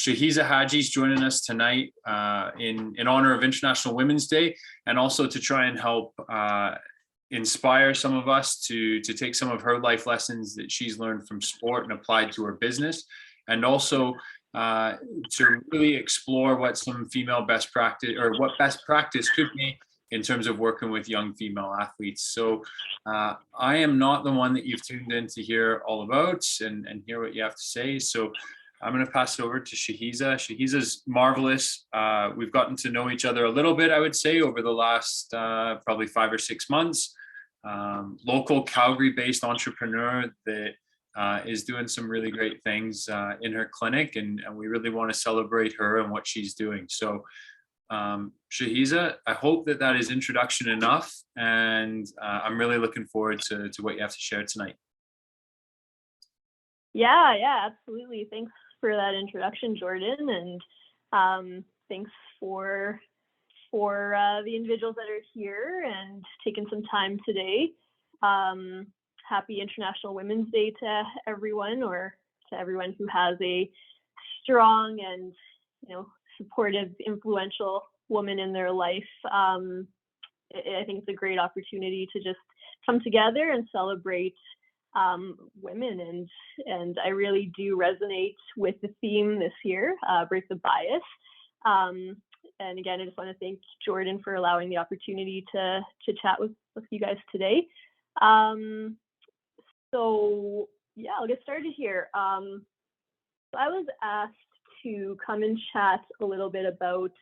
Shaheeza Haji is joining us tonight in honor of International Women's Day, and also to try and help inspire some of us to take some of her life lessons that she's learned from sport and applied to her business, and also to really explore what some female best practice, or what best practice could be in terms of working with young female athletes. So I am not the one that you've tuned in to hear all about and hear what you have to say. So I'm going to pass it over to Shaheeza. Shaheeza's marvelous. We've gotten to know each other a little bit, I would say, over the last probably 5 or 6 months. Local Calgary-based entrepreneur that is doing some really great things in her clinic, and we really want to celebrate her and what she's doing. So Shaheeza, I hope that is introduction enough, and I'm really looking forward to what you have to share tonight. Yeah, absolutely. Thanks for that introduction, Jordan, and thanks for the individuals that are here and taking some time today. Happy International Women's Day to everyone, or to everyone who has a strong and supportive, influential woman in their life. I think it's a great opportunity to just come together and celebrate women, and I really do resonate with the theme this year, break the bias. And again, I just want to thank Jordan for allowing the opportunity to chat with you guys today. So yeah, I'll get started here. So I was asked to come and chat a little bit about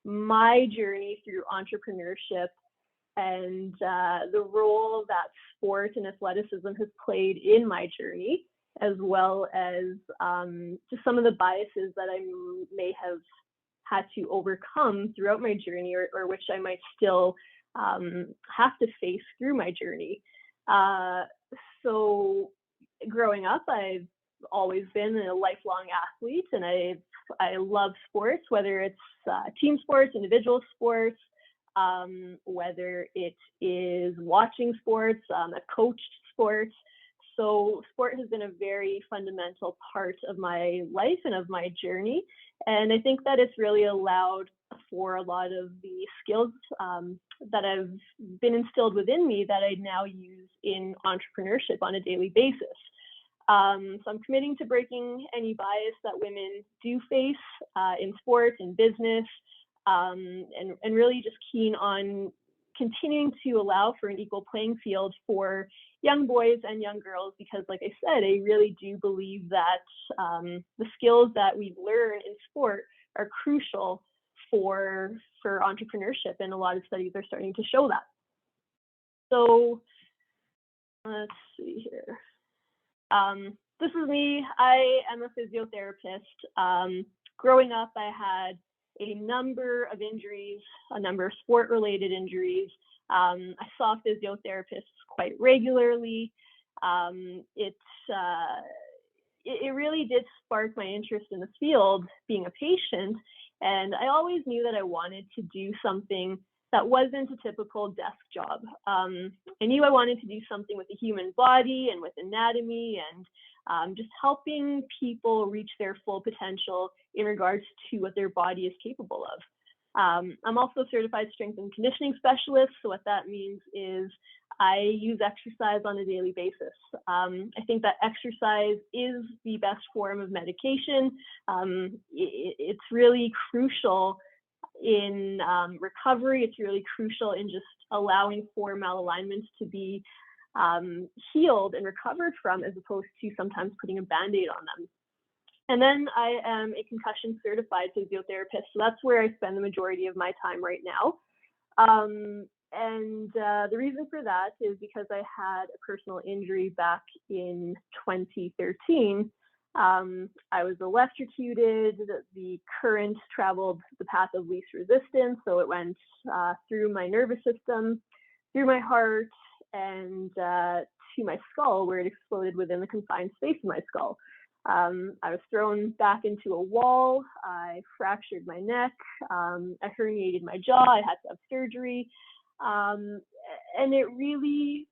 my journey through entrepreneurship and the role that sport and athleticism has played in my journey, as well as just some of the biases that I may have had to overcome throughout my journey, or which I might still have to face through my journey. So growing up, I've always been a lifelong athlete, and I love sports, whether it's team sports, individual sports, whether it is watching sports, a coached sports. So sport has been a very fundamental part of my life and of my journey. And I think that it's really allowed for a lot of the skills that have been instilled within me that I now use in entrepreneurship on a daily basis. So I'm committing to breaking any bias that women do face in sports and business, and really just keen on continuing to allow for an equal playing field for young boys and young girls, because like I said, I really do believe that the skills that we learn in sport are crucial for entrepreneurship, and a lot of studies are starting to show that. So let's see here. This is me. I am a physiotherapist. Growing up, I had a number of injuries, a number of sport-related injuries. I saw physiotherapists quite regularly. It really did spark my interest in the field, being a patient, and I always knew that I wanted to do something that wasn't a typical desk job. I knew I wanted to do something with the human body and with anatomy, and just helping people reach their full potential in regards to what their body is capable of. I'm also a certified strength and conditioning specialist. So what that means is I use exercise on a daily basis. I think that exercise is the best form of medication. It's really crucial in recovery. It's really crucial in just allowing for malalignments to be healed and recovered from, as opposed to sometimes putting a Band-Aid on them. And then I am a concussion certified physiotherapist. So that's where I spend the majority of my time right now. And the reason for that is because I had a personal injury back in 2013. I was electrocuted. The current traveled the path of least resistance. So it went through my nervous system, through my heart, and to my skull, where it exploded within the confined space of my skull. I was thrown back into a wall. I fractured my neck. I herniated my jaw. I had to have surgery. And it really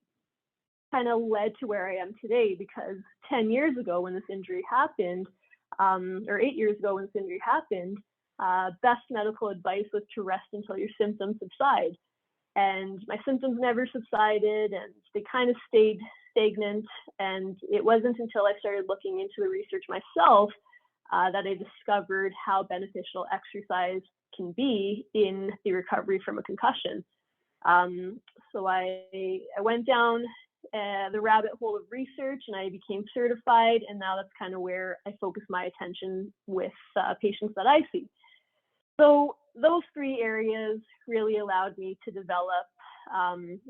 kind of led to where I am today, because 10 years ago when this injury happened, or 8 years ago when this injury happened, best medical advice was to rest until your symptoms subside. And my symptoms never subsided, and they kind of stayed stagnant. And it wasn't until I started looking into the research myself that I discovered how beneficial exercise can be in the recovery from a concussion. So I went down the rabbit hole of research, and I became certified, and now that's kind of where I focus my attention with patients that I see. So those three areas really allowed me to develop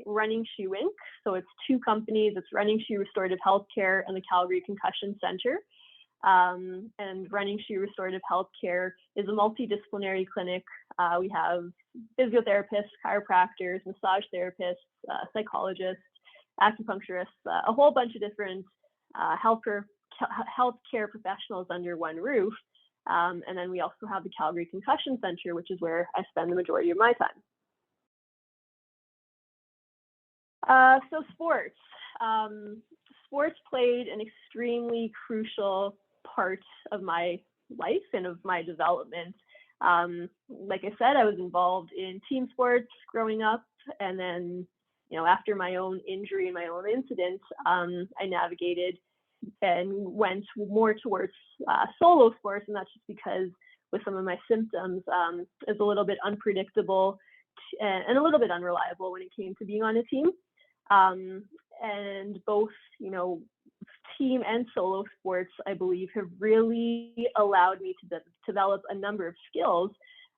Running Shoe Inc. So it's two companies. It's Running Shoe Restorative Healthcare and the Calgary Concussion Center. And Running Shoe Restorative Healthcare is a multidisciplinary clinic. We have physiotherapists, chiropractors, massage therapists, psychologists, acupuncturists, a whole bunch of different healthcare professionals under one roof. And then we also have the Calgary Concussion Center, which is where I spend the majority of my time. So sports. Sports played an extremely crucial part of my life and of my development. Like I said, I was involved in team sports growing up, and then, after my own injury and my own incident, I navigated and went more towards solo sports, and that's just because with some of my symptoms, is a little bit unpredictable and a little bit unreliable when it came to being on a team. And both, team and solo sports, I believe, have really allowed me to develop a number of skills.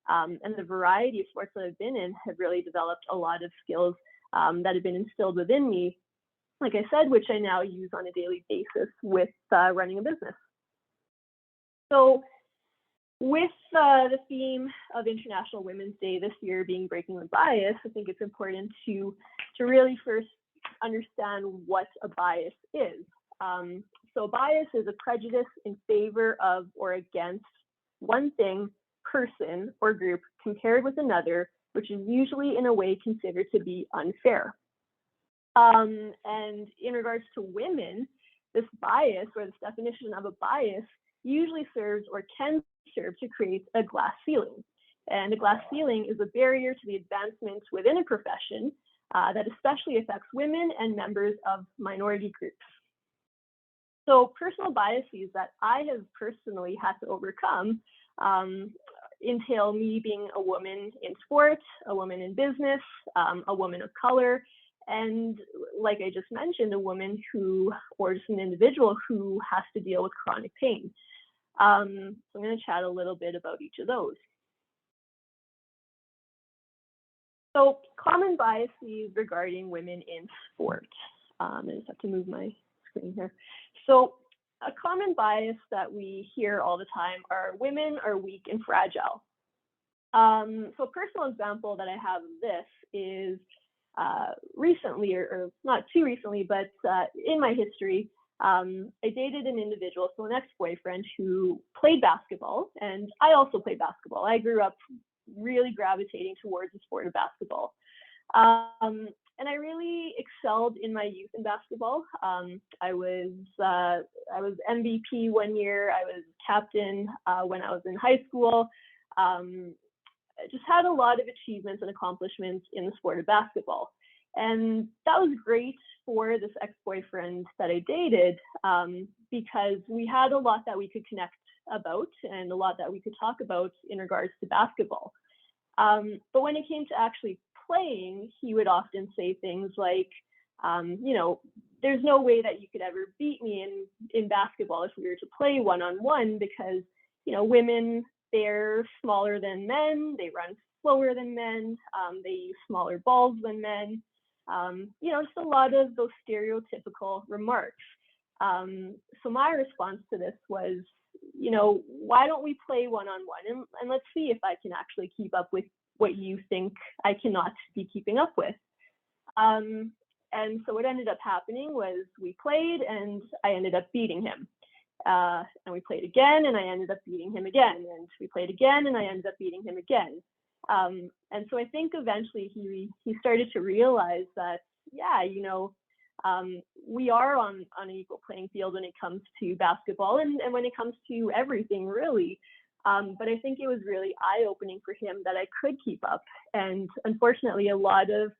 And the variety of sports that I've been in have really developed a lot of skills that have been instilled within me, like I said, which I now use on a daily basis with running a business. So with the theme of International Women's Day this year being Breaking the Bias, I think it's important to really first understand what a bias is. So bias is a prejudice in favor of or against one thing, person, or group compared with another, which is usually in a way considered to be unfair. And in regards to women, this bias, or this definition of a bias, usually serves or can serve to create a glass ceiling. And a glass ceiling is a barrier to the advancement within a profession that especially affects women and members of minority groups. So personal biases that I have personally had to overcome entail me being a woman in sports, a woman in business, a woman of color, and like I just mentioned, a woman who, or just an individual who has to deal with chronic pain. So I'm going to chat a little bit about each of those. So common biases regarding women in sport. I just have to move my screen here. So a common bias that we hear all the time are women are weak and fragile. So a personal example that I have of this is recently, or not too recently, but in my history, I dated an individual, so an ex-boyfriend who played basketball, and I also played basketball. I grew up really gravitating towards the sport of basketball. And I really excelled in my youth in basketball. I was MVP one year. I was captain when I was in high school. I just had a lot of achievements and accomplishments in the sport of basketball. And that was great for this ex-boyfriend that I dated because we had a lot that we could connect about and a lot that we could talk about in regards to basketball. But when it came to actually playing, he would often say things like, there's no way that you could ever beat me in basketball if we were to play one-on-one because, women, they're smaller than men, they run slower than men, they use smaller balls than men, just a lot of those stereotypical remarks. So my response to this was, why don't we play one-on-one and let's see if I can actually keep up with what you think I cannot be keeping up with. And so what ended up happening was we played and I ended up beating him. And we played again and I ended up beating him again. And we played again and I ended up beating him again. And so I think eventually he started to realize that, We are on an equal playing field when it comes to basketball and when it comes to everything, really. But I think it was really eye-opening for him that I could keep up. And unfortunately, a lot of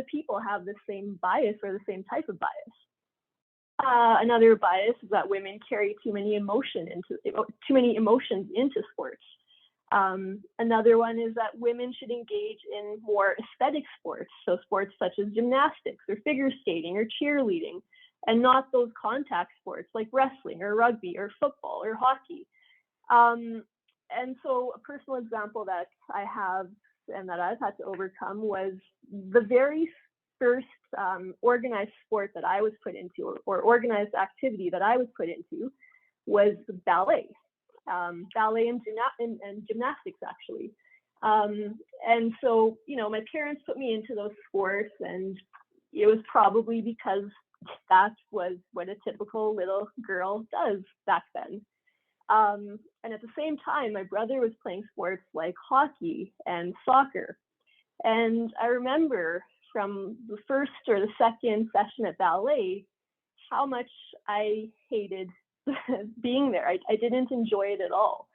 people have the same bias or the same type of bias. Another bias is that women carry too many emotions into sports. Another one is that women should engage in more aesthetic sports, so sports such as gymnastics or figure skating or cheerleading, and not those contact sports like wrestling or rugby or football or hockey. And so a personal example that I have and that I've had to overcome was the very first organized sport that I was put into, or organized activity that I was put into, was ballet. Ballet and gymnastics, actually. And so, my parents put me into those sports, and it was probably because that was what a typical little girl does back then. And at the same time, my brother was playing sports like hockey and soccer. And I remember from the first or the second session at ballet, how much I hated being there. I didn't enjoy it at all.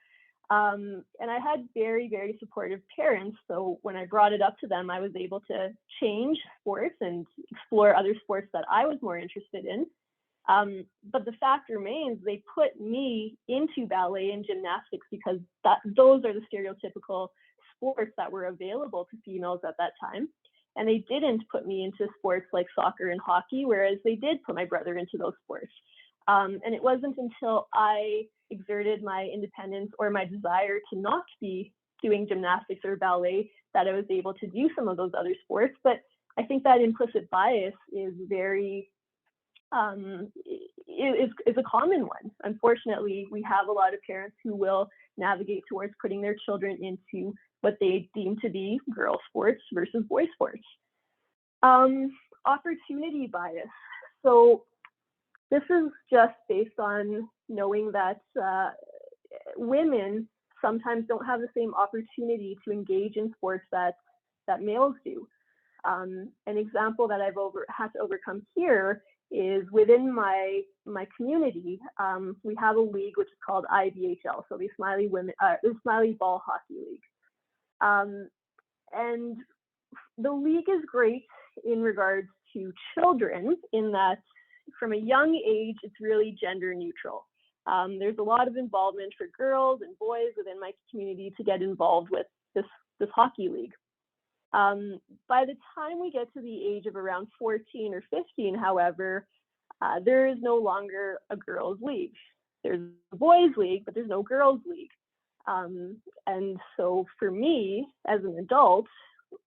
And I had very, very supportive parents. So when I brought it up to them, I was able to change sports and explore other sports that I was more interested in. But the fact remains, they put me into ballet and gymnastics because those are the stereotypical sports that were available to females at that time. And they didn't put me into sports like soccer and hockey, whereas they did put my brother into those sports. And it wasn't until I exerted my independence or my desire to not be doing gymnastics or ballet that I was able to do some of those other sports. But I think that implicit bias is very is a common one. Unfortunately, we have a lot of parents who will navigate towards putting their children into what they deem to be girl sports versus boy sports. Opportunity bias. So this is just based on knowing that women sometimes don't have the same opportunity to engage in sports that males do. An example that I've had to overcome here is within my community. We have a league which is called IBHL, so the Smiley Ball Hockey League. And the league is great in regards to children, in that from a young age, it's really gender neutral. There's a lot of involvement for girls and boys within my community to get involved with this hockey league. By the time we get to the age of around 14 or 15, however, there is no longer a girls' league. There's a boys' league, but there's no girls' league. And so for me, as an adult,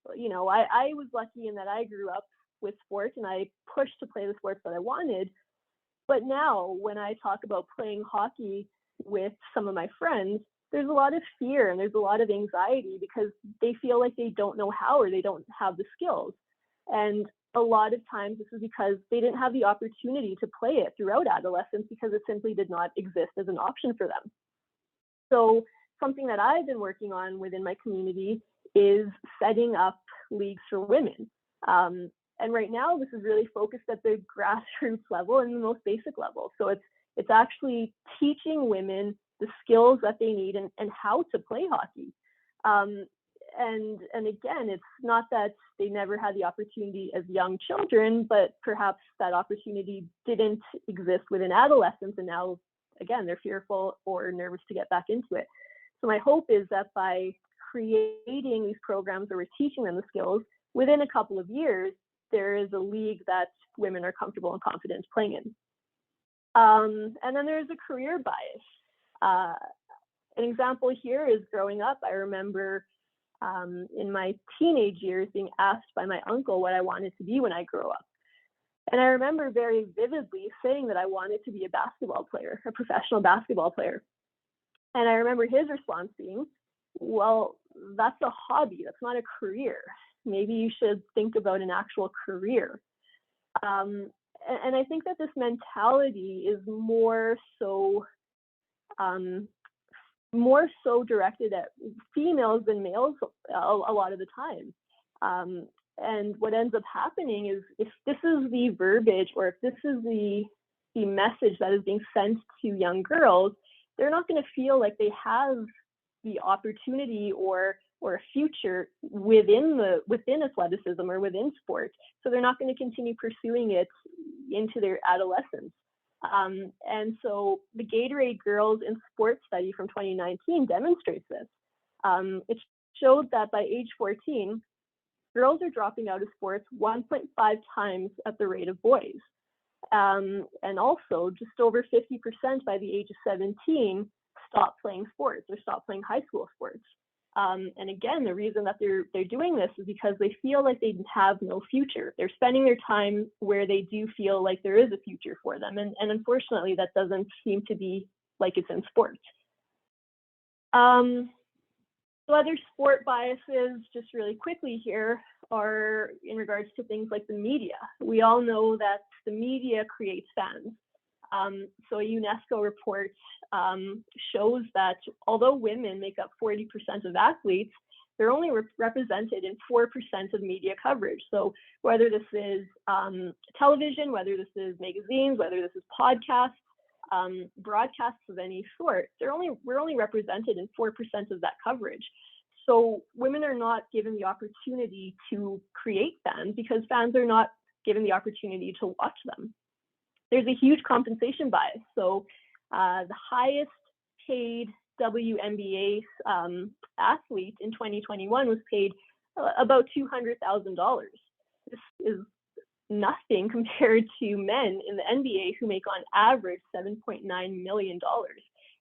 I was lucky in that I grew up with sports and I pushed to play the sports that I wanted. But now when I talk about playing hockey with some of my friends, there's a lot of fear and there's a lot of anxiety because they feel like they don't know how, or they don't have the skills. And a lot of times this is because they didn't have the opportunity to play it throughout adolescence because it simply did not exist as an option for them. So something that I've been working on within my community is setting up leagues for women. And right now, this is really focused at the grassroots level and the most basic level. So it's actually teaching women the skills that they need and how to play hockey. And again, it's not that they never had the opportunity as young children, but perhaps that opportunity didn't exist within adolescence, and now, again, they're fearful or nervous to get back into it. So my hope is that by creating these programs where we're teaching them the skills, within a couple of years, there is a league that women are comfortable and confident playing in. And then there's a career bias. An example here is growing up. I remember in my teenage years being asked by my uncle what I wanted to be when I grow up. And I remember very vividly saying that I wanted to be a basketball player, a professional basketball player. And I remember his response being, well, that's a hobby, that's not a career. Maybe you should think about an actual career. And I think that this mentality is more so directed at females than males a lot of the time. And what ends up happening is, if this is the verbiage, or if this is the message that is being sent to young girls, they're not going to feel like they have the opportunity or a future within athleticism or within sports. So they're not going to continue pursuing it into their adolescence. And so the Gatorade Girls in Sports study from 2019 demonstrates this. It showed that by age 14, girls are dropping out of sports 1.5 times at the rate of boys. And also, just over 50% by the age of 17 stop playing sports or stop playing high school sports. And again, the reason that they're doing this is because they feel like they have no future. They're spending their time where they do feel like there is a future for them. And unfortunately, that doesn't seem to be like it's in sports. So other sport biases, just really quickly here, are in regards to things like the media. We all know that the media creates fans. So a UNESCO report shows that although women make up 40% of athletes, they're only represented in 4% of media coverage. So whether this is television, whether this is magazines, whether this is podcasts, broadcasts of any sort, we're only represented in 4% of that coverage. So women are not given the opportunity to create fans because fans are not given the opportunity to watch them. There's a huge compensation bias. So the highest paid WNBA athlete in 2021 was paid about $200,000. This is nothing compared to men in the NBA who make on average $7.9 million.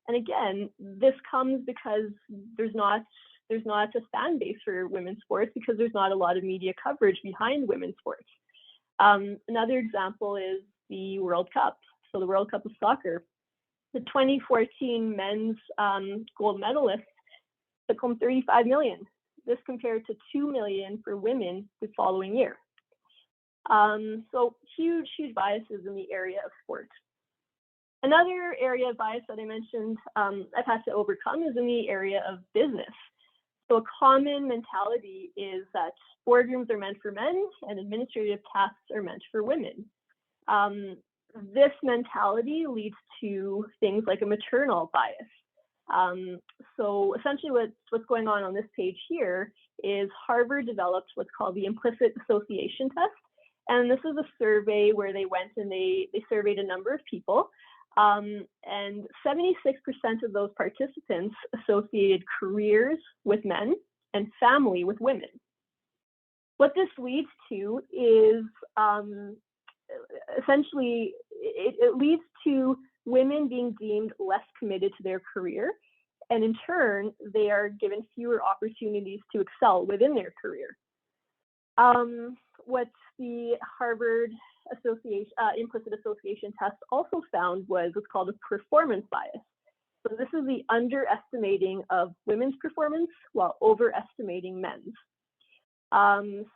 And again, this comes because there's not a fan base for women's sports because there's not a lot of media coverage behind women's sports. Another example is the World Cup. So the World Cup of Soccer. The 2014 men's gold medalists took home $35 million. This compared to $2 million for women the following year. So huge biases in the area of sports. Another area of bias that I mentioned I've had to overcome is in the area of business. So a common mentality is that boardrooms are meant for men and administrative tasks are meant for women. This mentality leads to things like a maternal bias. So essentially what's going on this page here is Harvard developed what's called the implicit association test. And this is a survey where they went and they surveyed a number of people. And 76% of those participants associated careers with men and family with women. What this leads to is essentially it leads to women being deemed less committed to their career, and in turn they are given fewer opportunities to excel within their career. What the Harvard implicit association test also found was what's called a performance bias. So this is the underestimating of women's performance while overestimating men's.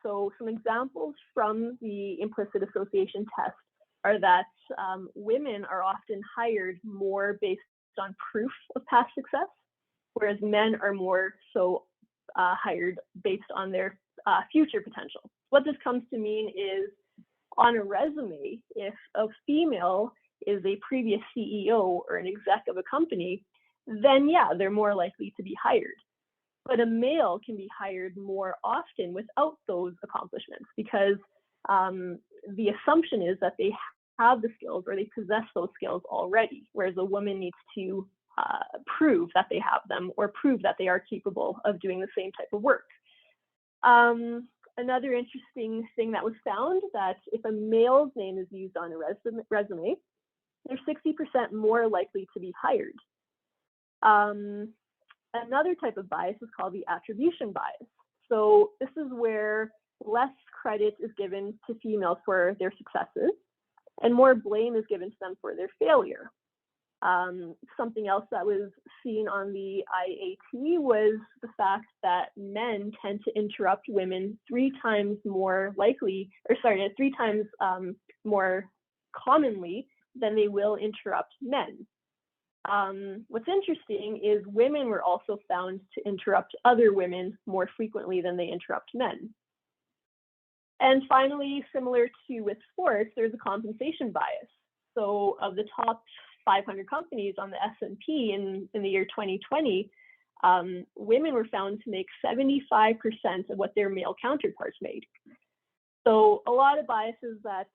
So some examples from the implicit association test are that women are often hired more based on proof of past success, whereas men are more so hired based on their future potential. What this comes to mean is on a resume, if a female is a previous CEO or an exec of a company, then yeah, they're more likely to be hired. But a male can be hired more often without those accomplishments because the assumption is that they have the skills or they possess those skills already, whereas a woman needs to prove that they have them or prove that they are capable of doing the same type of work. Another interesting thing that was found that if a male's name is used on a resume, they're 60% more likely to be hired. Another type of bias is called the attribution bias. So this is where less credit is given to females for their successes and more blame is given to them for their failure. Something else that was seen on the IAT was the fact that men tend to interrupt women three times more commonly than they will interrupt men. What's interesting is women were also found to interrupt other women more frequently than they interrupt men. And finally, similar to with sports, there's a compensation bias. So of the top 500 companies on the S&P in the year 2020, women were found to make 75% of what their male counterparts made. So a lot of biases that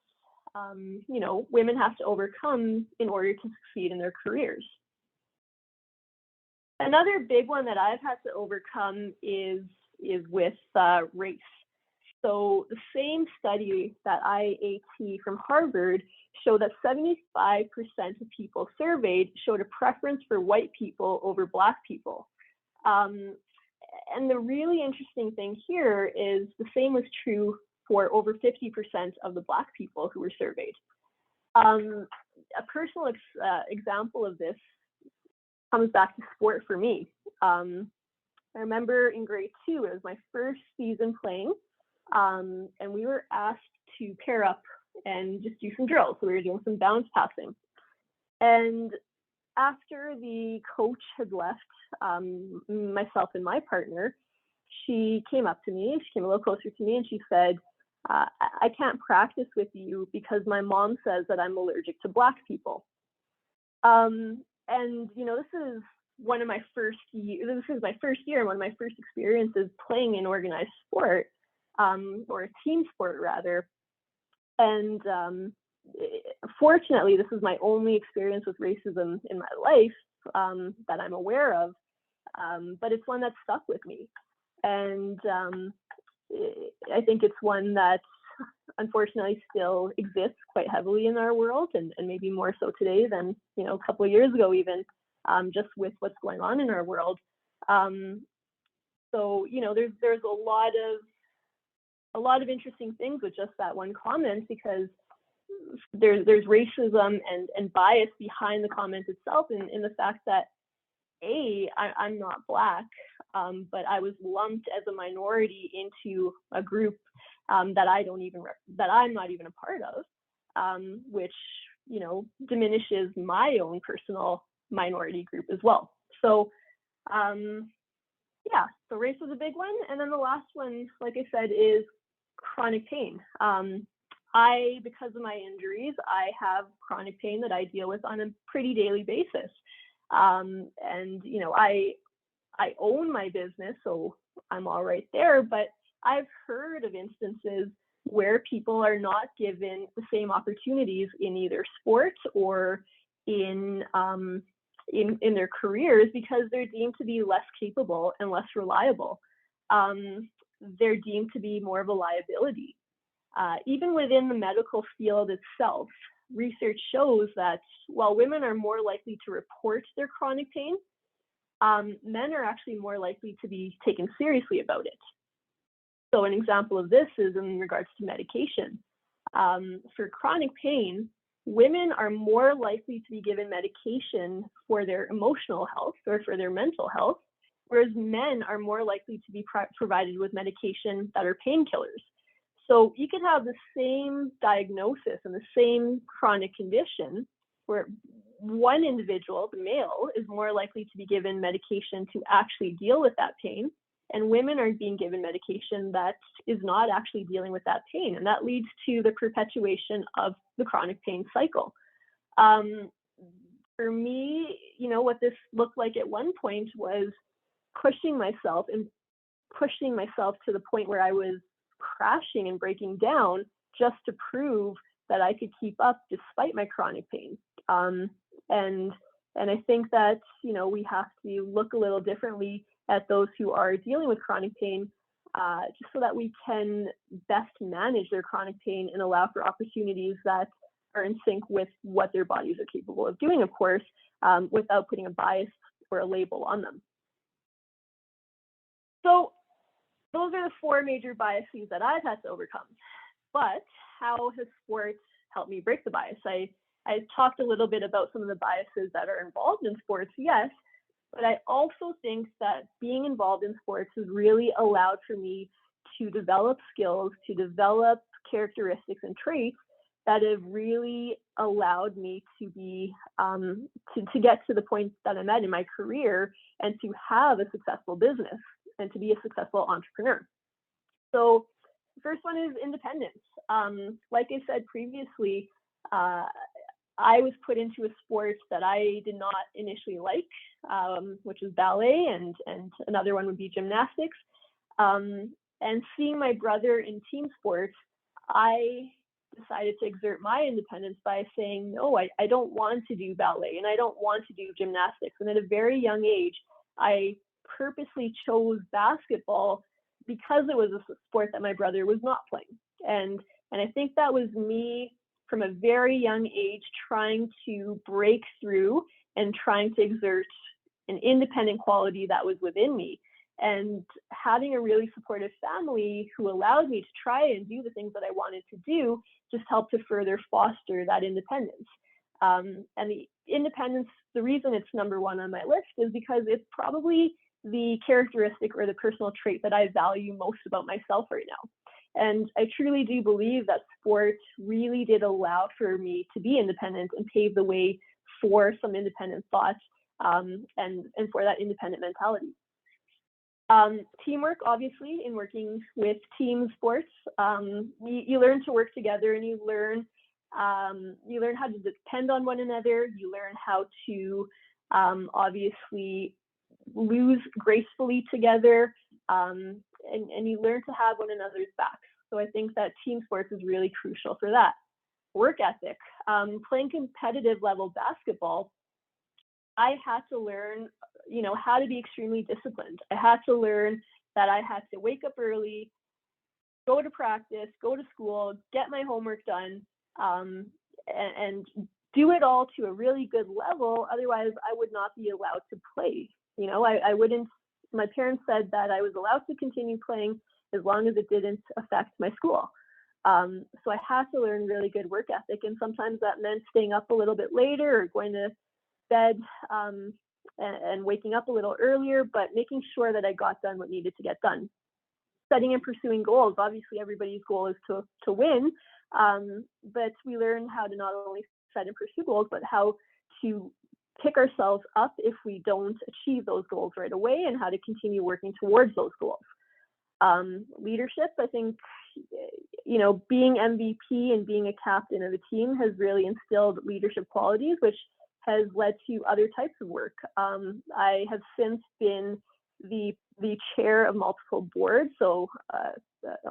women have to overcome in order to succeed in their careers. Another big one that I've had to overcome is with race. So the same study that IAT from Harvard showed that 75% of people surveyed showed a preference for white people over Black people. And the really interesting thing here is the same was true for over 50% of the Black people who were surveyed. A personal example of this comes back to sport for me. I remember in grade 2, it was my first season playing, and we were asked to pair up and just do some drills. So we were doing some bounce passing. And after the coach had left, myself and my partner, she came up to me, she came a little closer to me, and she said, I can't practice with you because my mom says that I'm allergic to Black people. And this is one of my first year. This is my first year, and one of my first experiences playing in organized sport, or a team sport rather. And fortunately, this is my only experience with racism in my life that I'm aware of. But it's one that stuck with me, and I think it's one that unfortunately still exists quite heavily in our world, and maybe more so today than a couple of years ago even, just with what's going on in our world. So there's a lot of interesting things with just that one comment, because there's racism and bias behind the comment itself, in the fact that I'm not Black, but I was lumped as a minority into a group that I'm not even a part of, which diminishes my own personal minority group as well. So so race was a big one, and then the last one, like I said, is chronic pain. Because of my injuries, I have chronic pain that I deal with on a pretty daily basis. And I own my business, so I'm all right there, but I've heard of instances where people are not given the same opportunities in either sports or in their careers because they're deemed to be less capable and less reliable. They're deemed to be more of a liability. Even within the medical field itself, research shows that while women are more likely to report their chronic pain, men are actually more likely to be taken seriously about it. So an example of this is in regards to medication. For chronic pain, women are more likely to be given medication for their emotional health or for their mental health, whereas men are more likely to be provided with medication that are painkillers. So you could have the same diagnosis and the same chronic condition where one individual, the male, is more likely to be given medication to actually deal with that pain, and women are being given medication that is not actually dealing with that pain. And that leads to the perpetuation of the chronic pain cycle. For me, what this looked like at one point was pushing myself to the point where I was crashing and breaking down just to prove that I could keep up despite my chronic pain. And I think that, we have to look a little differently at those who are dealing with chronic pain, just so that we can best manage their chronic pain and allow for opportunities that are in sync with what their bodies are capable of doing, of course, without putting a bias or a label on them. So those are the 4 major biases that I've had to overcome. But how has sports helped me break the bias? I talked a little bit about some of the biases that are involved in sports, yes, but I also think that being involved in sports has really allowed for me to develop skills, to develop characteristics and traits that have really allowed me to be, to get to the point that I'm at in my career and to have a successful business and to be a successful entrepreneur. So The first one is independence. Like I said previously, I was put into a sport that I did not initially like, which was ballet, and another one would be gymnastics. And seeing my brother in team sports, I decided to exert my independence by saying, no, I don't want to do ballet and I don't want to do gymnastics. And at a very young age, I purposely chose basketball because it was a sport that my brother was not playing. And I think that was me from a very young age trying to break through and trying to exert an independent quality that was within me. And having a really supportive family who allowed me to try and do the things that I wanted to do just helped to further foster that independence. And the independence, the reason it's number one on my list is because it's probably the characteristic or the personal trait that I value most about myself right now. And I truly do believe that sport really did allow for me to be independent and pave the way for some independent thought and for that independent mentality. Teamwork, obviously, in working with team sports, you learn to work together, and you learn how to depend on one another. You learn how to obviously lose gracefully together, and you learn to have one another's backs. So I think that team sports is really crucial for that. Work ethic. Playing competitive level basketball, I had to learn, how to be extremely disciplined. I had to learn that I had to wake up early, go to practice, go to school, get my homework done, and do it all to a really good level. Otherwise, I would not be allowed to play. I wouldn't. My parents said that I was allowed to continue playing as long as it didn't affect my school. So I had to learn really good work ethic, and sometimes that meant staying up a little bit later or going to bed and waking up a little earlier, but making sure that I got done what needed to get done. Setting and pursuing goals. Obviously, everybody's goal is to win, but we learn how to not only set and pursue goals, but how to pick ourselves up if we don't achieve those goals right away, and how to continue working towards those goals. Leadership, I think, being MVP and being a captain of a team has really instilled leadership qualities, which has led to other types of work. I have since been the chair of multiple boards, so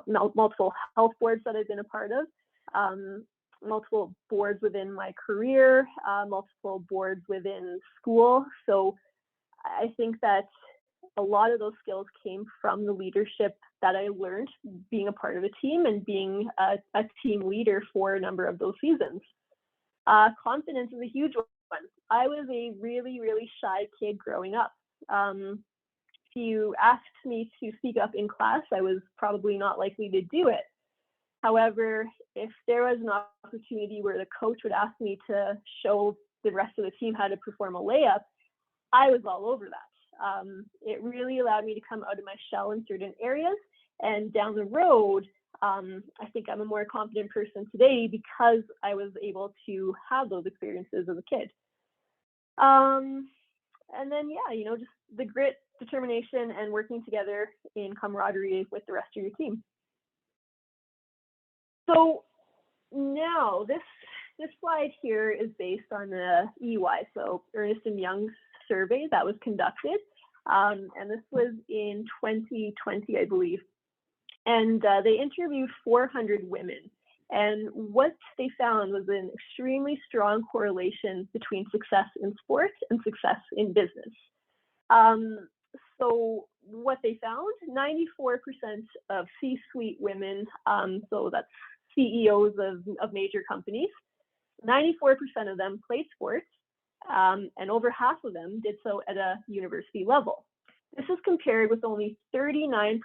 multiple health boards that I've been a part of, multiple boards within my career, multiple boards within school. So I think that a lot of those skills came from the leadership that I learned being a part of a team and being a team leader for a number of those seasons. Confidence is a huge one. I was a really, really shy kid growing up. If you asked me to speak up in class, I was probably not likely to do it. However, if there was an opportunity where the coach would ask me to show the rest of the team how to perform a layup, I was all over that. It really allowed me to come out of my shell in certain areas, and down the road, I think I'm a more confident person today because I was able to have those experiences as a kid. And then, just the grit, determination, and working together in camaraderie with the rest of your team. So now this slide here is based on the EY, so Ernst & Young's survey that was conducted, and this was in 2020, I believe. And they interviewed 400 women. And what they found was an extremely strong correlation between success in sports and success in business. So what they found, 94% of C-suite women, so that's CEOs of major companies, 94% of them played sports, and over half of them did so at a university level. This is compared with only 39%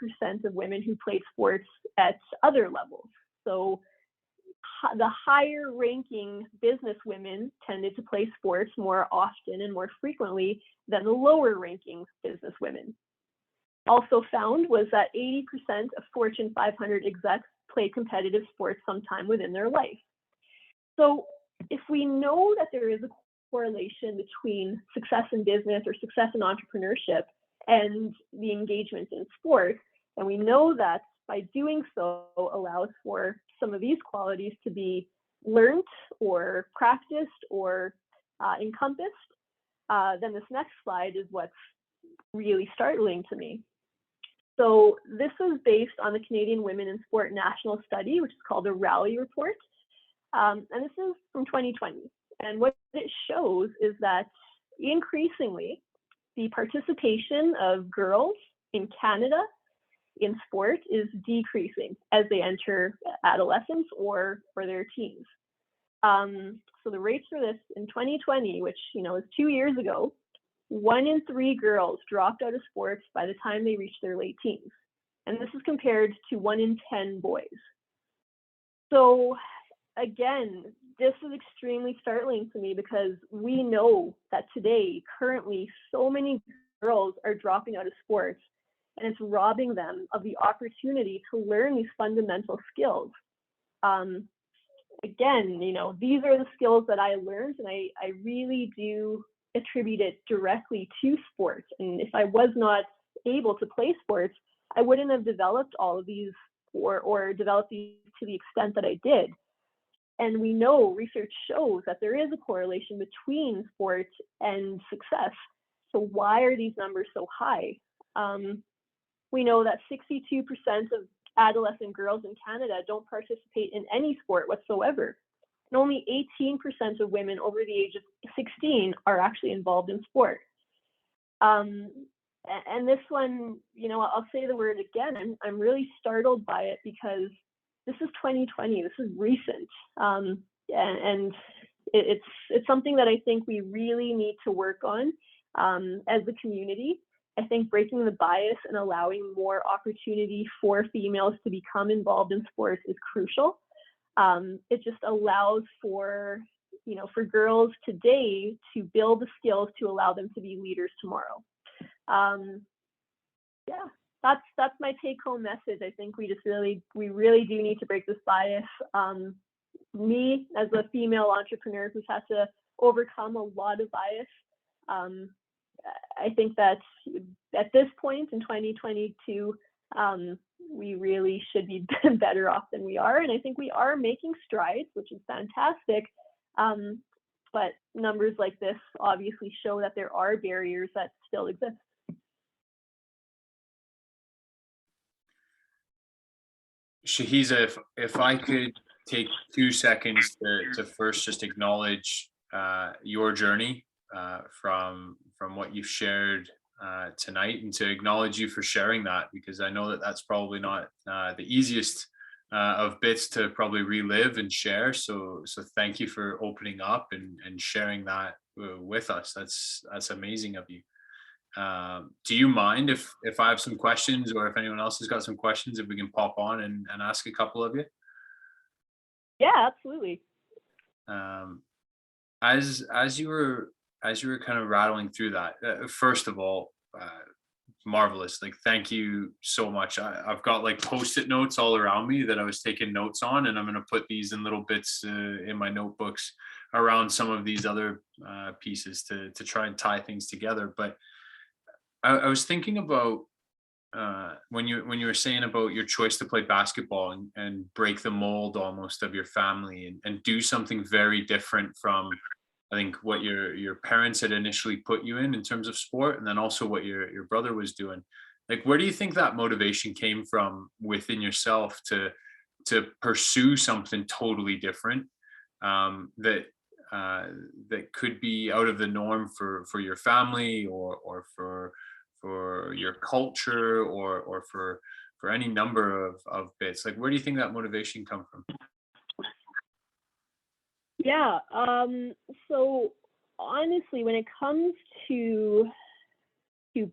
of women who played sports at other levels. So the higher ranking business women tended to play sports more often and more frequently than the lower ranking business women. Also found was that 80% of Fortune 500 execs play competitive sports sometime within their life. So if we know that there is a correlation between success in business or success in entrepreneurship and the engagement in sports, and we know that by doing so allows for some of these qualities to be learned or practiced or encompassed, then this next slide is what's really startling to me. So this was based on the Canadian Women in Sport National Study, which is called the Rally Report. And this is from 2020. And what it shows is that increasingly, the participation of girls in Canada in sport is decreasing as they enter adolescence or their teens. So the rates for this in 2020, which is 2 years ago, 1 in 3 girls dropped out of sports by the time they reached their late teens. And this is compared to 1 in 10 boys. So again, this is extremely startling to me because we know that today, currently, so many girls are dropping out of sports, and it's robbing them of the opportunity to learn these fundamental skills. Again, these are the skills that I learned, and I really do attribute it directly to sports. And if I was not able to play sports, I wouldn't have developed all of these or developed these to the extent that I did. And we know research shows that there is a correlation between sport and success. So why are these numbers so high? We know that 62% of adolescent girls in Canada don't participate in any sport whatsoever. And only 18% of women over the age of 16 are actually involved in sport. And this one, I'll say the word again, I'm really startled by it because this is 2020, this is recent. And it's something that I think we really need to work on as a community. I think breaking the bias and allowing more opportunity for females to become involved in sports is crucial. It just allows for girls today to build the skills to allow them to be leaders tomorrow. Yeah, that's my take-home message. I think we really do need to break this bias. Me, as a female entrepreneur who's had to overcome a lot of bias, I think that at this point in 2022, we really should be better off than we are. And I think we are making strides, which is fantastic. But numbers like this obviously show that there are barriers that still exist. Shaheeza, if I could take 2 seconds to first just acknowledge your journey from what you've shared tonight, and to acknowledge you for sharing that, because I know that that's probably not the easiest of bits to probably relive and share. So thank you for opening up and sharing that with us. That's amazing of you. Do you mind if I have some questions, or if anyone else has got some questions, if we can pop on and ask a couple of you? Yeah, absolutely. As you were kind of rattling through that, first of all, marvelous. Like, thank you so much. I've got like Post-it notes all around me that I was taking notes on, and I'm going to put these in little bits in my notebooks around some of these other pieces to try and tie things together. But I was thinking about when you were saying about your choice to play basketball and break the mold almost of your family, and do something very different from, I think, what your parents had initially put you in terms of sport, and then also what your brother was doing. Like, where do you think that motivation came from within yourself to pursue something totally different, that could be out of the norm for your family, or for your culture, or for any number of bits? Like, where do you think that motivation come from? Yeah. So honestly, when it comes to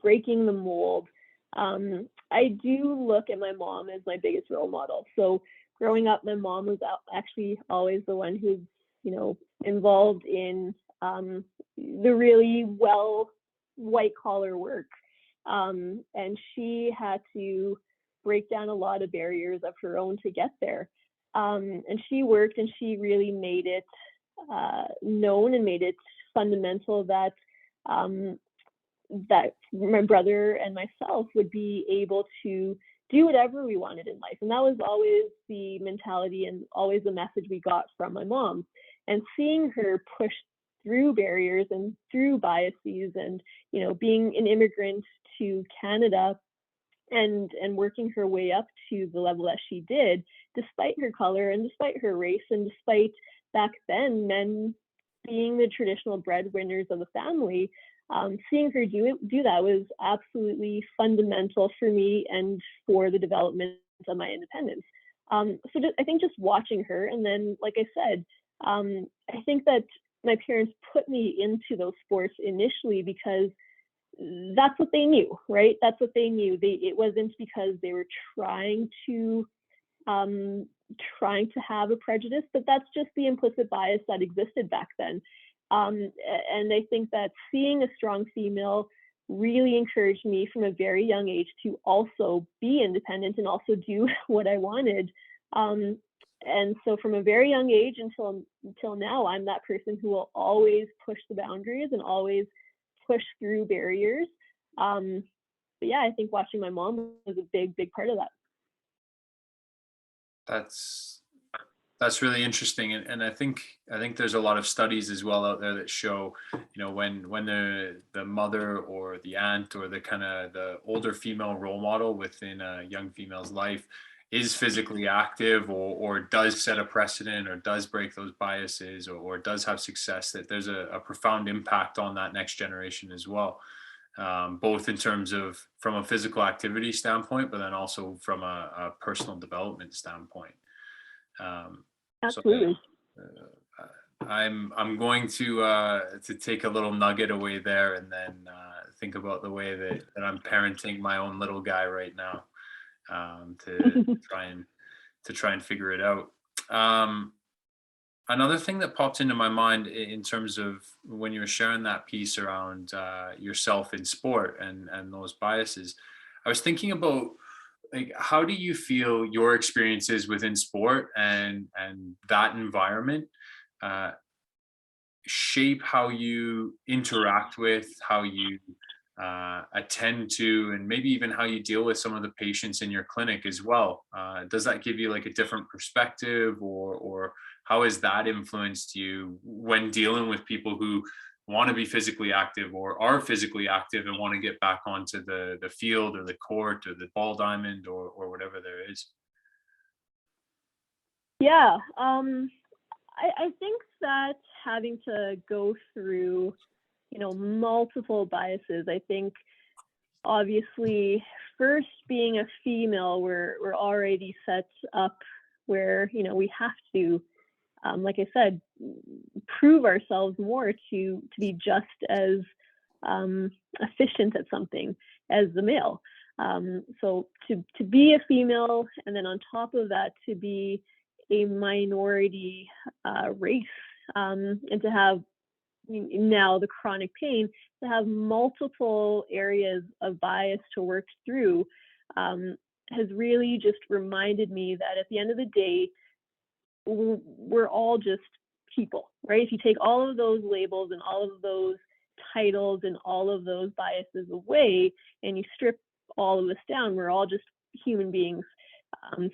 breaking the mold, I do look at my mom as my biggest role model. So growing up, my mom was actually always the one who's, involved in the really white collar work. And she had to break down a lot of barriers of her own to get there. And she worked, and she really made it known and made it fundamental that that my brother and myself would be able to do whatever we wanted in life. And that was always the mentality and always the message we got from my mom. And seeing her push through barriers and through biases and, you know, being an immigrant to Canada and working her way up to the level that she did, despite her color and despite her race and despite back then men being the traditional breadwinners of the family, seeing her do that was absolutely fundamental for me and for the development of my independence. So I think just watching her, and then, like I said, I think that my parents put me into those sports initially because that's what they knew, right? That's what they knew. It wasn't because they were trying to have a prejudice, but that's just the implicit bias that existed back then. And I think that seeing a strong female really encouraged me from a very young age to also be independent and also do what I wanted. And so from a very young age until now, I'm that person who will always push the boundaries and always push through barriers. But yeah, I think watching my mom was a big part of that. That's really interesting, and I think there's a lot of studies as well out there that show, you know, when the mother or the aunt or the kind of the older female role model within a young female's life is physically active or does set a precedent or does break those biases or does have success, that there's a profound impact on that next generation as well, both in terms of from a physical activity standpoint, but then also from a personal development standpoint. Absolutely. So I'm going to take a little nugget away there and then think about the way that I'm parenting my own little guy right now, to try and figure it out. Another thing that popped into my mind in terms of when you were sharing that piece around yourself in sport and those biases, I was thinking about, like, how do you feel your experiences within sport and that environment shape how you interact with, how you attend to, and maybe even how you deal with some of the patients in your clinic as well? Does that give you like a different perspective, or how has that influenced you when dealing with people who want to be physically active or are physically active and want to get back onto the field or the court or the ball diamond or whatever there is? Yeah, I think that having to go through, you know, multiple biases, I think obviously first being a female, we're already set up where, you know, we have to, like I said, prove ourselves more to be just as efficient at something as the male. So to be a female, and then on top of that, to be a minority race, and to have now the chronic pain, to have multiple areas of bias to work through, has really just reminded me that at the end of the day, we're all just people, right? If you take all of those labels and all of those titles and all of those biases away and you strip all of this down, we're all just human beings.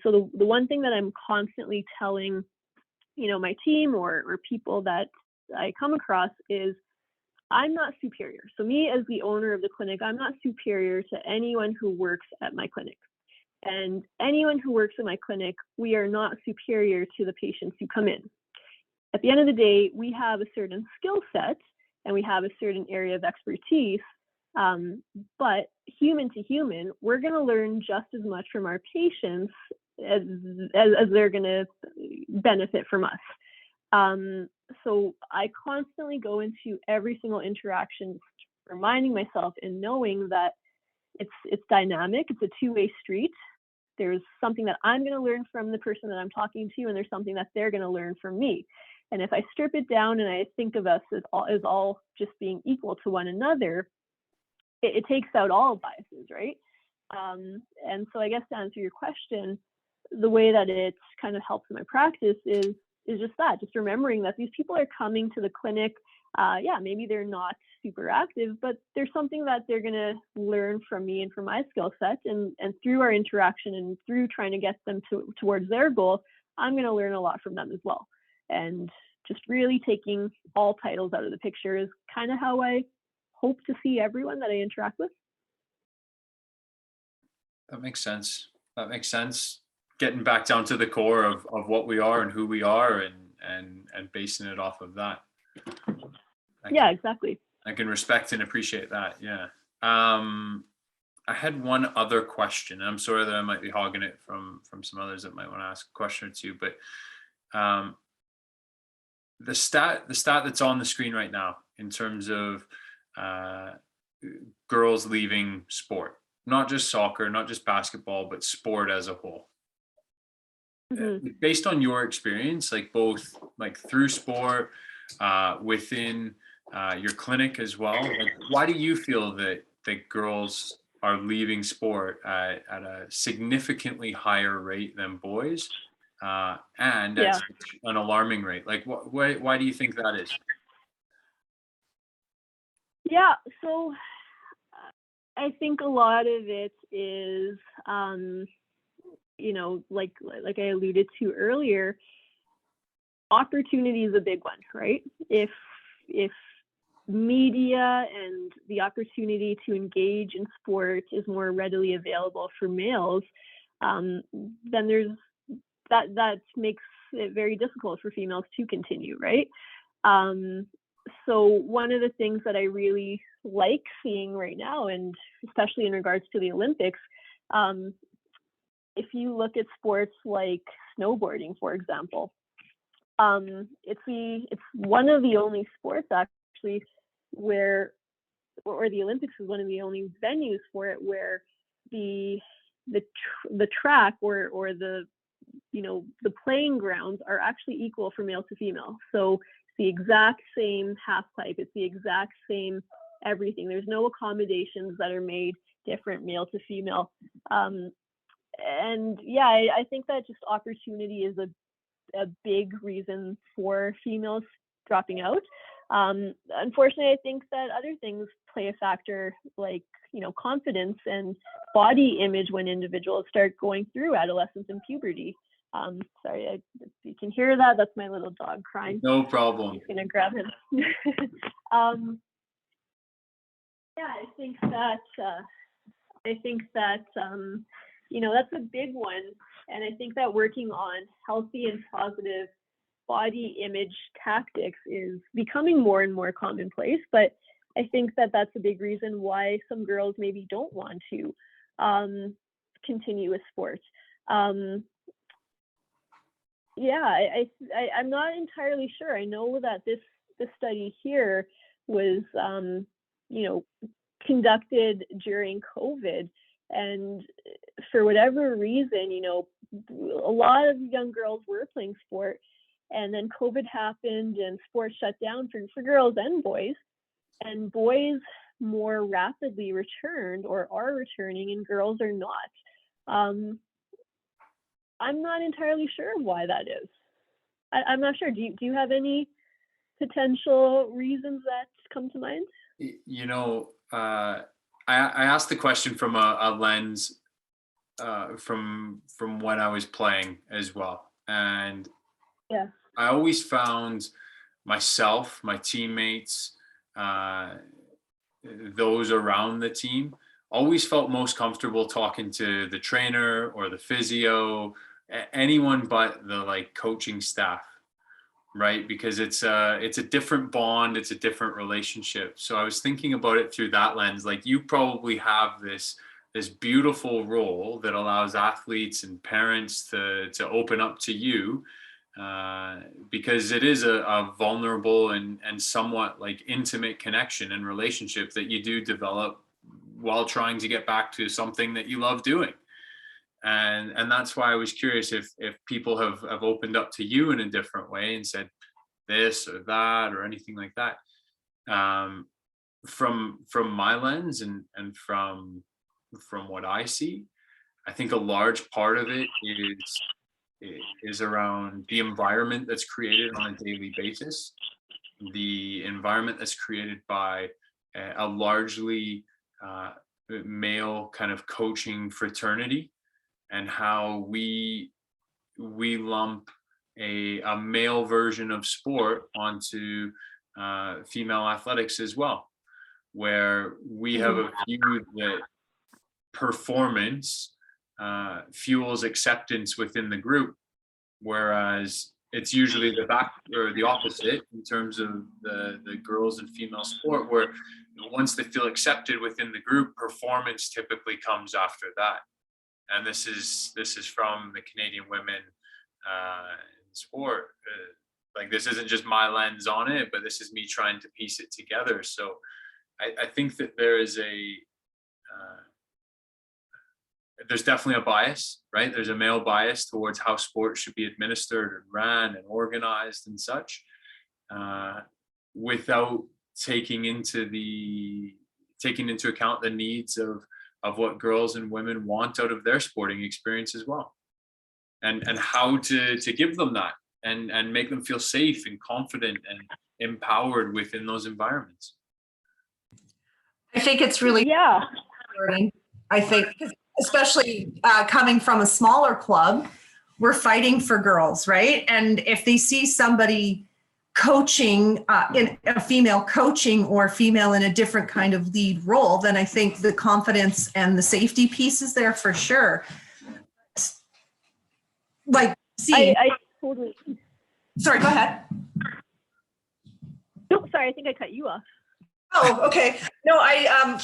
So the one thing that I'm constantly telling, you know, my team or people that I come across is, I'm not superior. So me as the owner of the clinic, I'm not superior to anyone who works at my clinic. And anyone who works in my clinic, we are not superior to the patients who come in. At the end of the day, we have a certain skill set and we have a certain area of expertise, but human to human, we're going to learn just as much from our patients as they're going to benefit from us. So I constantly go into every single interaction reminding myself and knowing that it's dynamic, it's a two-way street. There's something that I'm going to learn from the person that I'm talking to, and there's something that they're going to learn from me. And if I strip it down and I think of us as all just being equal to one another, it takes out all biases, right? And so I guess to answer your question, the way that it kind of helps in my practice is just that, just remembering that these people are coming to the clinic yeah, maybe they're not super active, but there's something that they're going to learn from me and from my skill set. And through our interaction and through trying to get them towards their goal, I'm going to learn a lot from them as well. And just really taking all titles out of the picture is kind of how I hope to see everyone that I interact with. That makes sense. That makes sense. Getting back down to the core of what we are and who we are, and basing it off of that. Yeah, exactly. I can respect and appreciate that. Yeah. I had one other question. I'm sorry that I might be hogging it from some others that might want to ask a question or two, but the stat that's on the screen right now in terms of girls leaving sport, not just soccer, not just basketball, but sport as a whole. Mm-hmm. Based on your experience, like both like through sport, within your clinic as well, like why do you feel that girls are leaving sport at a significantly higher rate than boys, and at an alarming rate? Like why do you think that is? Yeah, so I think a lot of it is, like I alluded to earlier, opportunity is a big one, right? If media and the opportunity to engage in sport is more readily available for males, then there's that makes it very difficult for females to continue, right? So one of the things that I really like seeing right now, and especially in regards to the Olympics, if you look at sports like snowboarding, for example, it's one of the only sports actually where, or the Olympics is one of the only venues for it where the track or the the playing grounds are actually equal for male to female. So it's the exact same half pipe, it's the exact same everything. There's no accommodations that are made different male to female. And yeah, I think that just opportunity is a big reason for females dropping out. Unfortunately, I think that other things play a factor, like confidence and body image when individuals start going through adolescence and puberty. Sorry, if you can hear that, that's my little dog crying. No problem. I'm just gonna grab him. Yeah, I think that that's a big one, and I think that working on healthy and positive body image tactics is becoming more and more commonplace. But I think that that's a big reason why some girls maybe don't want to continue with sports. Yeah, I'm not entirely sure. I know that this study here was conducted during COVID, and for whatever reason, a lot of young girls were playing sport, and then COVID happened and sports shut down for girls and boys, and boys more rapidly returned or are returning, and girls are not. I'm not entirely sure why that is. I'm not sure. Do you have any potential reasons that come to mind? I asked the question from a lens from when I was playing as well, and yeah, I always found myself, my teammates, those around the team, always felt most comfortable talking to the trainer or the physio, anyone but the coaching staff, right? Because it's a different bond, it's a different relationship. So I was thinking about it through that lens. Like, you probably have this beautiful role that allows athletes and parents to open up to you, because it is a vulnerable and somewhat intimate connection and relationship that you do develop while trying to get back to something that you love doing. And that's why I was curious if people have opened up to you in a different way and said this or that or anything like that. From my lens and from what I see, I think a large part of it is around the environment that's created on a daily basis. the environment that's created by a largely male kind of coaching fraternity, and how we lump a male version of sport onto female athletics as well, where we have a view that performance fuels acceptance within the group, whereas it's usually the back or the opposite in terms of the girls and female sport, where once they feel accepted within the group, performance typically comes after that. And this is from the Canadian women in sport. Like, this isn't just my lens on it, but this is me trying to piece it together. So I think that there is there's definitely a bias, right? There's a male bias towards how sports should be administered and ran and organized and such, without taking into account the needs of what girls and women want out of their sporting experience as well, and how to give them that, and make them feel safe and confident and empowered within those environments. I think it's really important. I think, especially coming from a smaller club, we're fighting for girls, right? And if they see somebody coaching, in a female coaching or female in a different kind of lead role, then I think the confidence and the safety piece is there for sure. Like, see, I totally. Sorry, go ahead. No, sorry, I think I cut you off. Oh, okay. No, I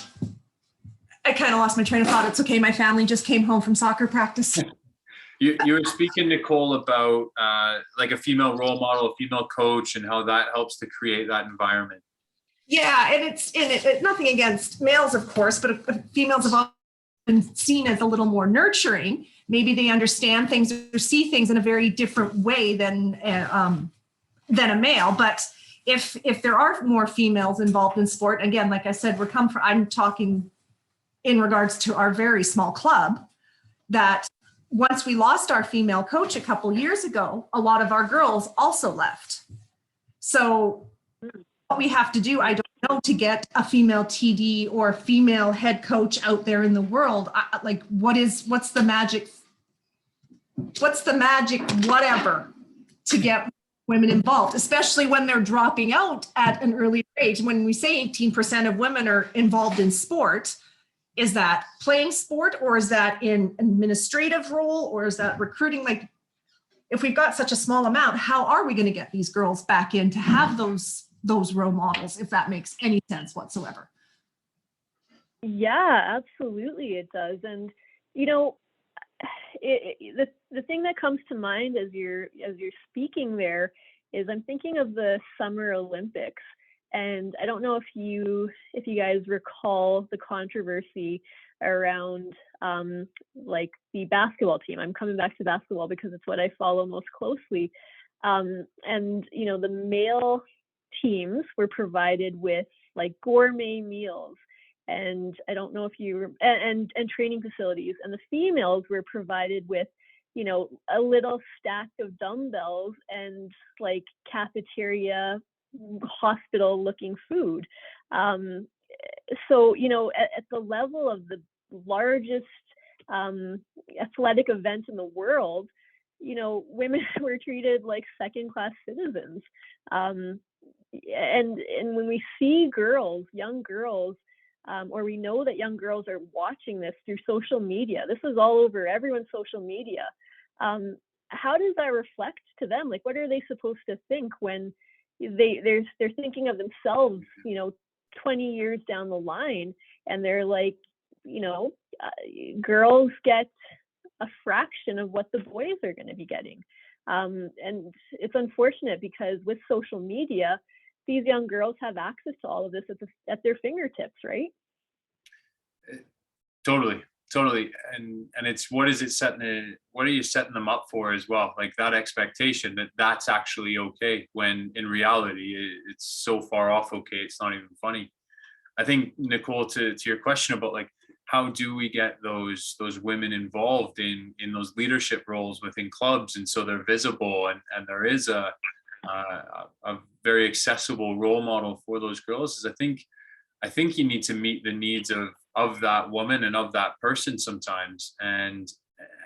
kind of lost my train of thought. It's okay. My family just came home from soccer practice. You were speaking, Nicole, about like a female role model, a female coach, and how that helps to create that environment. Yeah, and it's nothing against males, of course, but females have often been seen as a little more nurturing. Maybe they understand things or see things in a very different way than a male. But if there are more females involved in sport, again, like I said, I'm talking in regards to our very small club, that once we lost our female coach a couple years ago, a lot of our girls also left. So what we have to do, I don't know, to get a female TD or a female head coach out there in the world, what's the magic whatever to get women involved, especially when they're dropping out at an early age. When we say 18% of women are involved in sport, is that playing sport, or is that in administrative role, or is that recruiting? Like, if we've got such a small amount, how are we going to get these girls back in to have those role models, if that makes any sense whatsoever? Yeah, absolutely it does. And the thing that comes to mind as you're speaking there is, I'm thinking of the Summer Olympics. And I don't know if you guys recall the controversy around like the basketball team. I'm coming back to basketball because it's what I follow most closely. And the male teams were provided with like gourmet meals, and I don't know if and training facilities, and the females were provided with a little stack of dumbbells and like cafeteria hospital looking food. So at the level of the largest athletic event in the world, women were treated like second class citizens. And when we see young girls, or we know that young girls are watching this through social media, this is all over everyone's social media, how does that reflect to them? Like, what are they supposed to think when they're thinking of themselves 20 years down the line, and they're like, girls get a fraction of what the boys are going to be getting. And it's unfortunate because with social media, these young girls have access to all of this at their fingertips, right? Totally. And it's, what are you setting them up for as well? Like, that expectation that that's actually okay, when in reality it's so far off okay, it's not even funny. I think, Nicole, to your question about like, how do we get those women involved in those leadership roles within clubs, and so they're visible, and there is a a very accessible role model for those girls is I think you need to meet the needs of that woman and of that person sometimes. And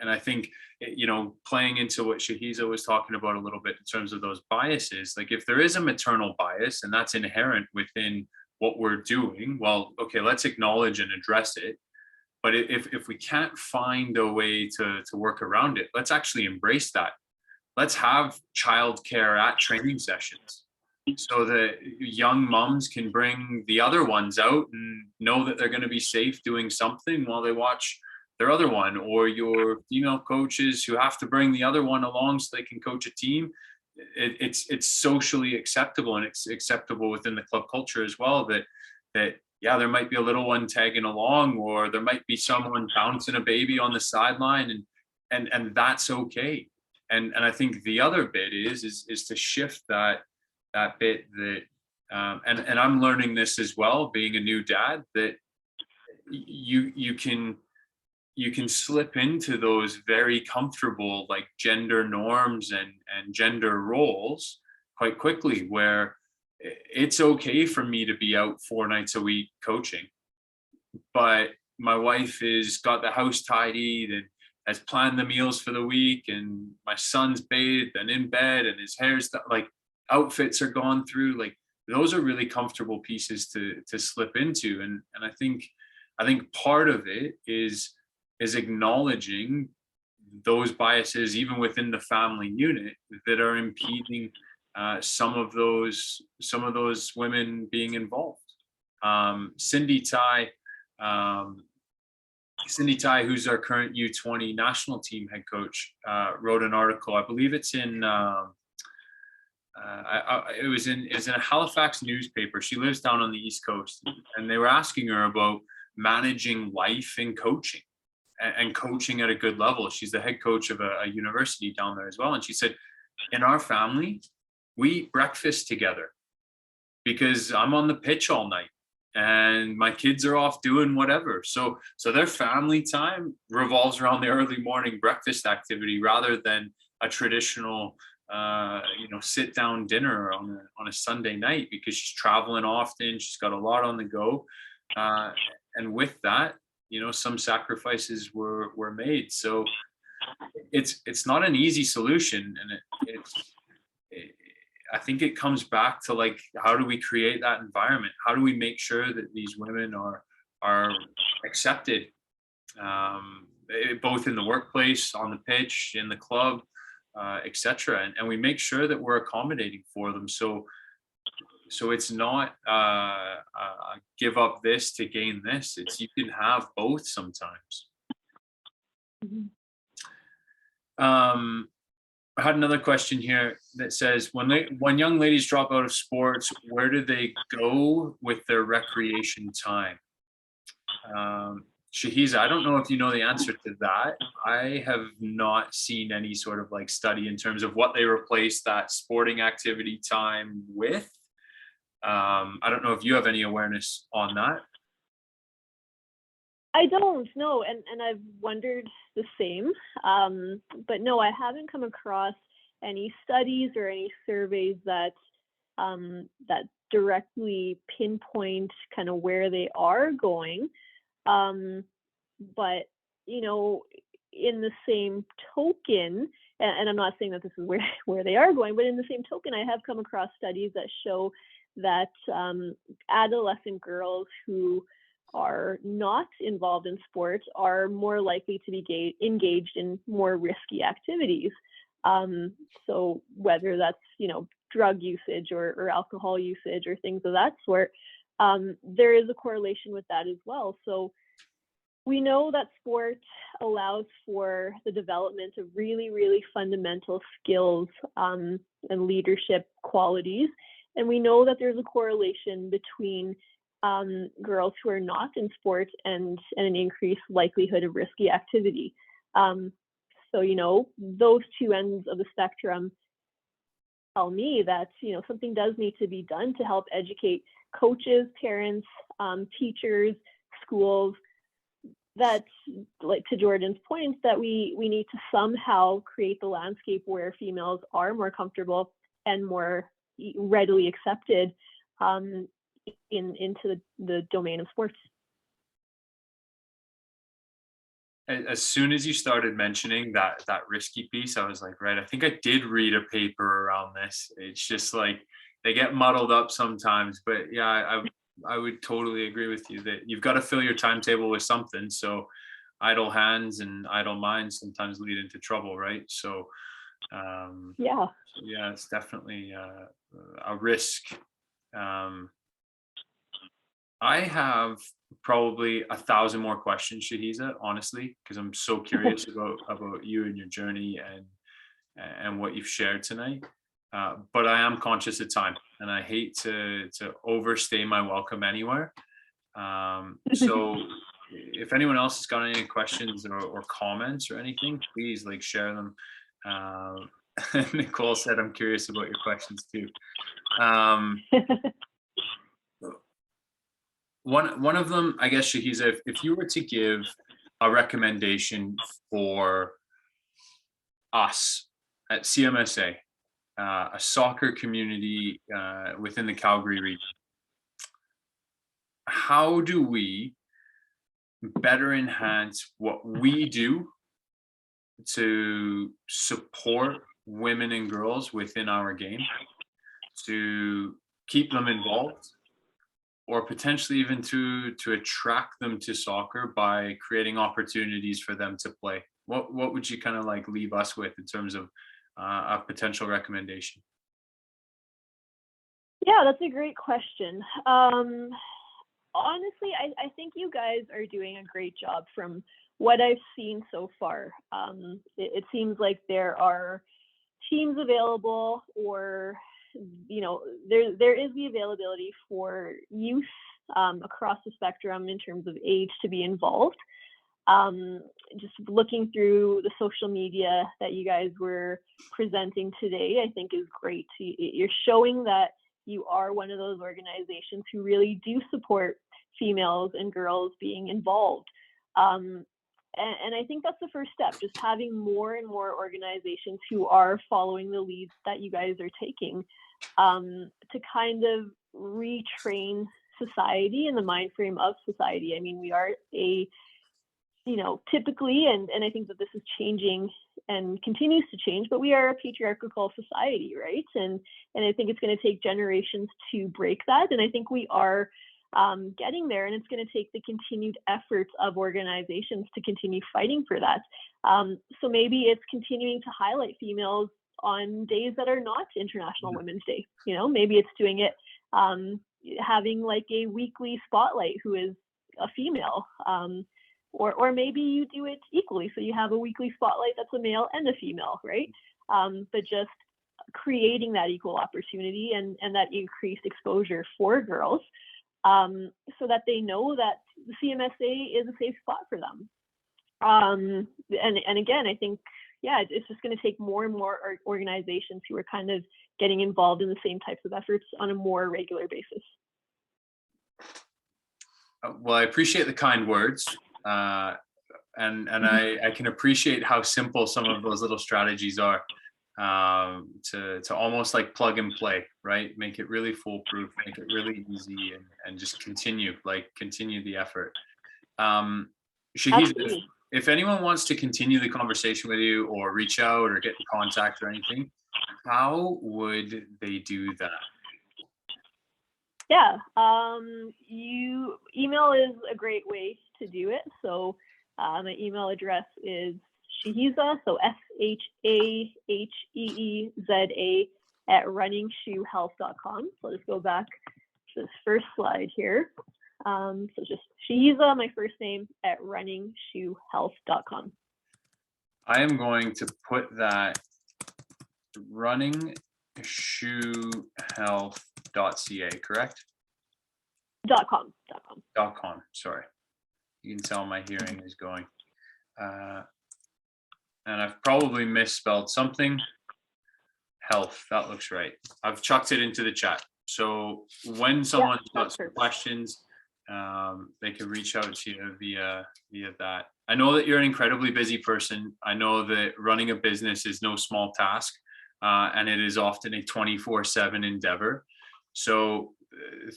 I think, you know, playing into what Shaheeza was talking about a little bit in terms of those biases, like if there is a maternal bias and that's inherent within what we're doing, well, okay, let's acknowledge and address it. But if we can't find a way to work around it, let's actually embrace that. Let's have childcare at training sessions so that young moms can bring the other ones out and know that they're going to be safe doing something while they watch their other one, or your female coaches who have to bring the other one along so they can coach a team. It's socially acceptable, and it's acceptable within the club culture as well, that yeah, there might be a little one tagging along, or there might be someone bouncing a baby on the sideline, and that's okay. And I think the other bit is to shift that bit that and I'm learning this as well, being a new dad, that you can slip into those very comfortable like gender norms and gender roles quite quickly, where it's okay for me to be out 4 nights a week coaching, but my wife is got the house tidied and has planned the meals for the week, and my son's bathed and in bed and his hair's like outfits are gone through. Like those are really comfortable pieces to slip into. And I think part of it is acknowledging those biases even within the family unit that are impeding some of those women being involved. Cindy Ty, who's our current U20 national team head coach, wrote an article. I believe it's in it was in a Halifax newspaper. She lives down on the East Coast, and they were asking her about managing life and coaching, and coaching at a good level. She's the head coach of a university down there as well. And she said, in our family, we eat breakfast together because I'm on the pitch all night and my kids are off doing whatever. So their family time revolves around the early morning breakfast activity rather than a traditional sit down dinner on a Sunday night, because she's traveling often. She's got a lot on the go. And with that, some sacrifices were made. So it's not an easy solution. And I think it comes back to, like, how do we create that environment? How do we make sure that these women are accepted, both in the workplace, on the pitch, in the club, etc. And we make sure that we're accommodating for them. So it's not give up this to gain this. It's you can have both sometimes. Mhm. I had another question here that says, when young ladies drop out of sports, where do they go with their recreation time? Shaheeza, I don't know if you know the answer to that. I have not seen any sort of like study in terms of what they replace that sporting activity time with. I don't know if you have any awareness on that. I don't know, and I've wondered the same, but no, I haven't come across any studies or any surveys that that directly pinpoint kind of where they are going. But in the same token, and I'm not saying that this is where they are going, but in the same token, I have come across studies that show that adolescent girls who are not involved in sports are more likely to be engaged in more risky activities. So whether that's, drug usage or alcohol usage or things of that sort, there is a correlation with that as well. So we know that sport allows for the development of really, really fundamental skills and leadership qualities. And we know that there's a correlation between girls who are not in sports and an increased likelihood of risky activity. So, those two ends of the spectrum tell me that, something does need to be done to help educate coaches, parents, teachers, schools, that, like to Jordan's point, that we need to somehow create the landscape where females are more comfortable and more readily accepted into the domain of sports. As soon as you started mentioning that risky piece, I was like, right, I think I did read a paper around this. It's just like they get muddled up sometimes, but yeah, I would totally agree with you that you've got to fill your timetable with something. So idle hands and idle minds sometimes lead into trouble, right? So Yeah. it's definitely a risk. I have probably 1,000 more questions, Shaheeza, honestly, because I'm so curious about you and your journey and what you've shared tonight. But I am conscious of time, and I hate to overstay my welcome anywhere. So if anyone else has got any questions or comments or anything, please like share them. Nicole said, I'm curious about your questions too. One of them, I guess, Shaheeza, if you were to give a recommendation for us at CMSA, a soccer community within the Calgary region, how do we better enhance what we do to support women and girls within our game, to keep them involved, or potentially even to attract them to soccer by creating opportunities for them to play? What would you kind of like leave us with in terms of a potential recommendation? Yeah, that's a great question. Honestly, I think you guys are doing a great job from what I've seen so far. It seems like there are teams available, or there is the availability for youth across the spectrum in terms of age to be involved. Just looking through the social media that you guys were presenting today, I think is great. You're showing that you are one of those organizations who really do support females and girls being involved. And I think that's the first step, just having more and more organizations who are following the leads that you guys are taking, to kind of retrain society and the mind frame of society. I mean, we are typically, and I think that this is changing and continues to change, but we are a patriarchal society, right? And I think it's going to take generations to break that. And I think we are getting there, and it's going to take the continued efforts of organizations to continue fighting for that. So maybe it's continuing to highlight females on days that are not International Women's Day. Maybe it's doing it, having like a weekly spotlight who is a female, or maybe you do it equally. So you have a weekly spotlight that's a male and a female, right? But just creating that equal opportunity and that increased exposure for girls, so that they know that the CMSA is a safe spot for them. And again, I think, it's just going to take more and more organizations who are kind of getting involved in the same types of efforts on a more regular basis. Well, I appreciate the kind words. And I can appreciate how simple some of those little strategies are, to almost like plug and play, right? Make it really foolproof, make it really easy, and just continue the effort. Shaheeza, if anyone wants to continue the conversation with you or reach out or get in contact or anything, how would they do that? Yeah, email is a great way to do it. So my email address is Shaheeza, so SHAHEEZA @runningshoehealth.com. So I'll just go back to this first slide here. So just Shaheeza, my first name, @runningshoehealth.com. I am going to put that runningshoehealth.ca, correct? .com. .com, sorry. You can tell my hearing is going. And I've probably misspelled something. Health, that looks right. I've chucked it into the chat. So when someone's got some questions, they can reach out to you via that. I know that you're an incredibly busy person. I know that running a business is no small task. and it is often a 24/7 endeavor. So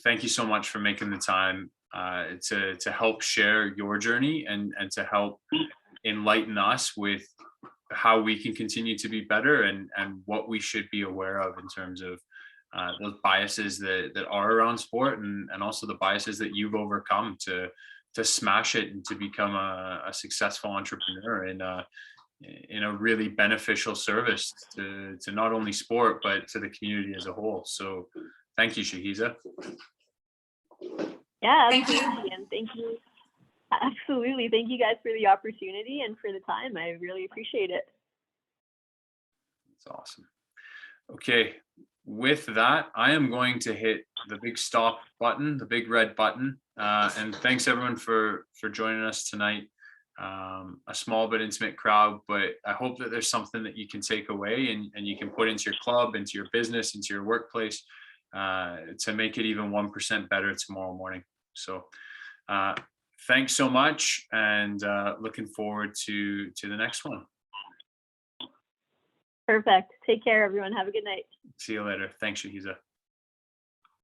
thank you so much for making the time to help share your journey and to help enlighten us with how we can continue to be better and what we should be aware of in terms of those biases that are around sport and also the biases that you've overcome to smash it and to become a successful entrepreneur in a really beneficial service to not only sport but to the community as a whole. So thank you, Shaheeza. Yeah, Thank you. absolutely. And thank you. Absolutely. Thank you guys for the opportunity and for the time. I really appreciate it. That's awesome. Okay, with that, I am going to hit the big stop button, the big red button. And thanks everyone for joining us tonight. A small but intimate crowd, but I hope that there's something that you can take away and you can put into your club, into your business, into your workplace to make it even 1% better tomorrow morning. So thanks so much, and looking forward to the next one. Perfect. Take care, everyone. Have a good night. See you later. Thanks, Shaheeza.